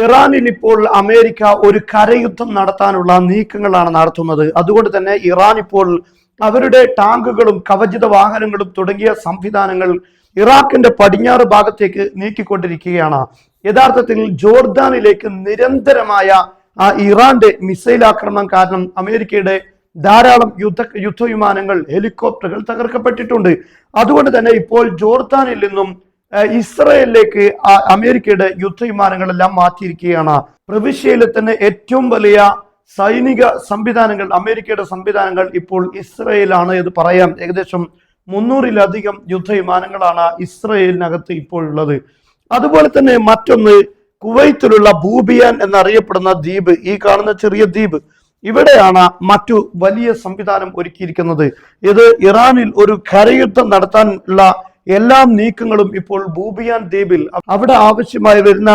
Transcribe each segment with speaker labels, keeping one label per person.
Speaker 1: ഇറാനിൽ ഇപ്പോൾ അമേരിക്ക ഒരു കരയുദ്ധം നടത്താനുള്ള നീക്കങ്ങളാണ് നടത്തുന്നത്. അതുകൊണ്ട് തന്നെ ഇറാൻ ഇപ്പോൾ അവരുടെ ടാങ്കുകളും കവചിത വാഹനങ്ങളും തുടങ്ങിയ സംവിധാനങ്ങൾ ഇറാഖിന്റെ പടിഞ്ഞാറ് ഭാഗത്തേക്ക് നീക്കിക്കൊണ്ടിരിക്കുകയാണ്. യഥാർത്ഥത്തിൽ ജോർദാനിലേക്ക് നിരന്തരമായ ഇറാന്റെ മിസൈൽ ആക്രമണം കാരണം അമേരിക്കയുടെ ധാരാളം യുദ്ധവിമാനങ്ങൾ, ഹെലികോപ്റ്ററുകൾ തകർക്കപ്പെട്ടിട്ടുണ്ട്. അതുകൊണ്ട് തന്നെ ഇപ്പോൾ ജോർദാനിൽ നിന്നും ഇസ്രയേലിലേക്ക് അമേരിക്കയുടെ യുദ്ധവിമാനങ്ങളെല്ലാം മാറ്റിയിരിക്കുകയാണ്. പ്രവിശ്യയിലെ തന്നെ ഏറ്റവും വലിയ സൈനിക സംവിധാനങ്ങൾ, അമേരിക്കയുടെ സംവിധാനങ്ങൾ ഇപ്പോൾ ഇസ്രയേലാണ് എന്ന് പറയാം. ഏകദേശം 300-ലധികം യുദ്ധവിമാനങ്ങളാണ് ഇസ്രയേലിനകത്ത് ഇപ്പോൾ ഉള്ളത്. അതുപോലെ തന്നെ മറ്റൊന്ന്, കുവൈത്തിലുള്ള ബൂബിയാൻ എന്നറിയപ്പെടുന്ന ദ്വീപ്, ഈ കാണുന്ന ചെറിയ ദ്വീപ്, ഇവിടെയാണ് മറ്റു വലിയ സംവിധാനം ഒരുക്കിയിരിക്കുന്നത്. ഇത് ഇറാനിൽ ഒരു കരയുദ്ധം നടത്താനുള്ള എല്ലാ നീക്കങ്ങളും ഇപ്പോൾ ബൂബിയാൻ ദ്വീപിൽ, അവിടെ ആവശ്യമായി വരുന്ന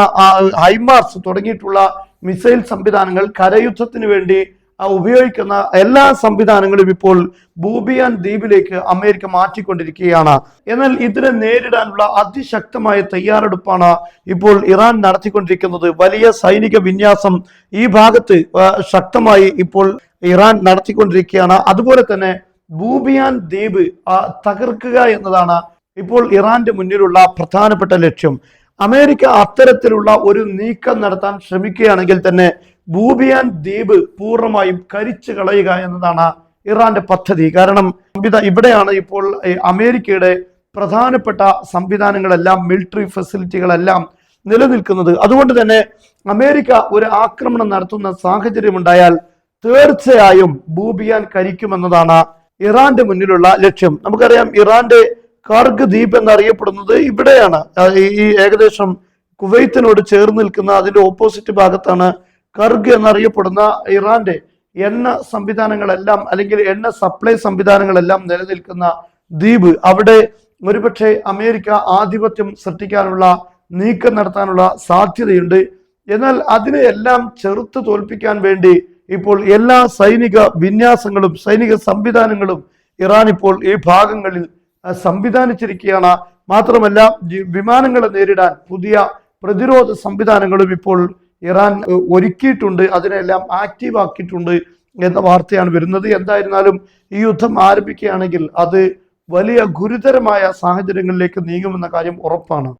Speaker 1: ഹൈമാർസ് തുടങ്ങിയിട്ടുള്ള മിസൈൽ സംവിധാനങ്ങൾ, കരയുദ്ധത്തിന് വേണ്ടി ഉപയോഗിക്കുന്ന എല്ലാ സംവിധാനങ്ങളും ഇപ്പോൾ ബൂബിയാൻ ദ്വീപിലേക്ക് അമേരിക്ക മാറ്റിക്കൊണ്ടിരിക്കുകയാണ്. എന്നാൽ ഇതിനെ നേരിടാനുള്ള അതിശക്തമായ തയ്യാറെടുപ്പാണ് ഇപ്പോൾ ഇറാൻ നടത്തിക്കൊണ്ടിരിക്കുന്നത്. വലിയ സൈനിക വിന്യാസം ഈ ഭാഗത്ത് ശക്തമായി ഇപ്പോൾ ഇറാൻ നടത്തിക്കൊണ്ടിരിക്കുകയാണ്. അതുപോലെ തന്നെ ബൂബിയാൻ ദ്വീപ് തകർക്കുക എന്നതാണ് ഇപ്പോൾ ഇറാന്റെ മുന്നിലുള്ള പ്രധാനപ്പെട്ട ലക്ഷ്യം. അമേരിക്ക അത്തരത്തിലുള്ള ഒരു നീക്കം നടത്താൻ ശ്രമിക്കുകയാണെങ്കിൽ തന്നെ ബൂബിയാൻ ദ്വീപ് പൂർണ്ണമായും കരിച്ചു കളയുക എന്നതാണ് ഇറാന്റെ പദ്ധതി. കാരണം ഇവിടെയാണ് ഇപ്പോൾ അമേരിക്കയുടെ പ്രധാനപ്പെട്ട സംവിധാനങ്ങളെല്ലാം, മിലിറ്ററി ഫെസിലിറ്റികളെല്ലാം നിലനിൽക്കുന്നത്. അതുകൊണ്ട് തന്നെ അമേരിക്ക ഒരു ആക്രമണം നടത്തുന്ന സാഹചര്യം ഉണ്ടായാൽ തീർച്ചയായും ബൂബിയാൻ കരിക്കുമെന്നതാണ് ഇറാന്റെ മുന്നിലുള്ള ലക്ഷ്യം. നമുക്കറിയാം, ഇറാന്റെ കർഗ് ദ്വീപ് എന്നറിയപ്പെടുന്നത് ഇവിടെയാണ്. ഈ ഏകദേശം കുവൈത്തിനോട് ചേർന്ന് നിൽക്കുന്ന അതിന്റെ ഓപ്പോസിറ്റ് ഭാഗത്താണ് കർഗ് എന്നറിയപ്പെടുന്ന ഇറാന്റെ എണ്ണ സംവിധാനങ്ങളെല്ലാം, അല്ലെങ്കിൽ എണ്ണ സപ്ലൈ സംവിധാനങ്ങളെല്ലാം നിലനിൽക്കുന്ന ദ്വീപ്. അവിടെ ഒരുപക്ഷെ അമേരിക്ക ആധിപത്യം സൃഷ്ടിക്കാനുള്ള നീക്കം നടത്താനുള്ള സാധ്യതയുണ്ട്. എന്നാൽ അതിനെയെല്ലാം ചെറുത്ത് തോൽപ്പിക്കാൻ വേണ്ടി ഇപ്പോൾ എല്ലാ സൈനിക വിന്യാസങ്ങളും സൈനിക സംവിധാനങ്ങളും ഇറാൻ ഇപ്പോൾ ഈ ഭാഗങ്ങളിൽ സംവിധാനിച്ചിരിക്കുകയാണ്. മാത്രമല്ല, വിമാനങ്ങളെ നേരിടാൻ പുതിയ പ്രതിരോധ സംവിധാനങ്ങളും ഇപ്പോൾ ഇറാൻ ഒരുക്കിയിട്ടുണ്ട്, അതിനെല്ലാം ആക്റ്റീവ് ആക്കിയിട്ടുണ്ട് എന്ന വാർത്തയാണ് വരുന്നത്. എന്തായിരുന്നാലും ഈ യുദ്ധം ആരംഭിക്കുകയാണെങ്കിൽ അത് വലിയ ഗുരുതരമായ സാഹചര്യങ്ങളിലേക്ക് നീങ്ങുമെന്ന കാര്യം ഉറപ്പാണ്.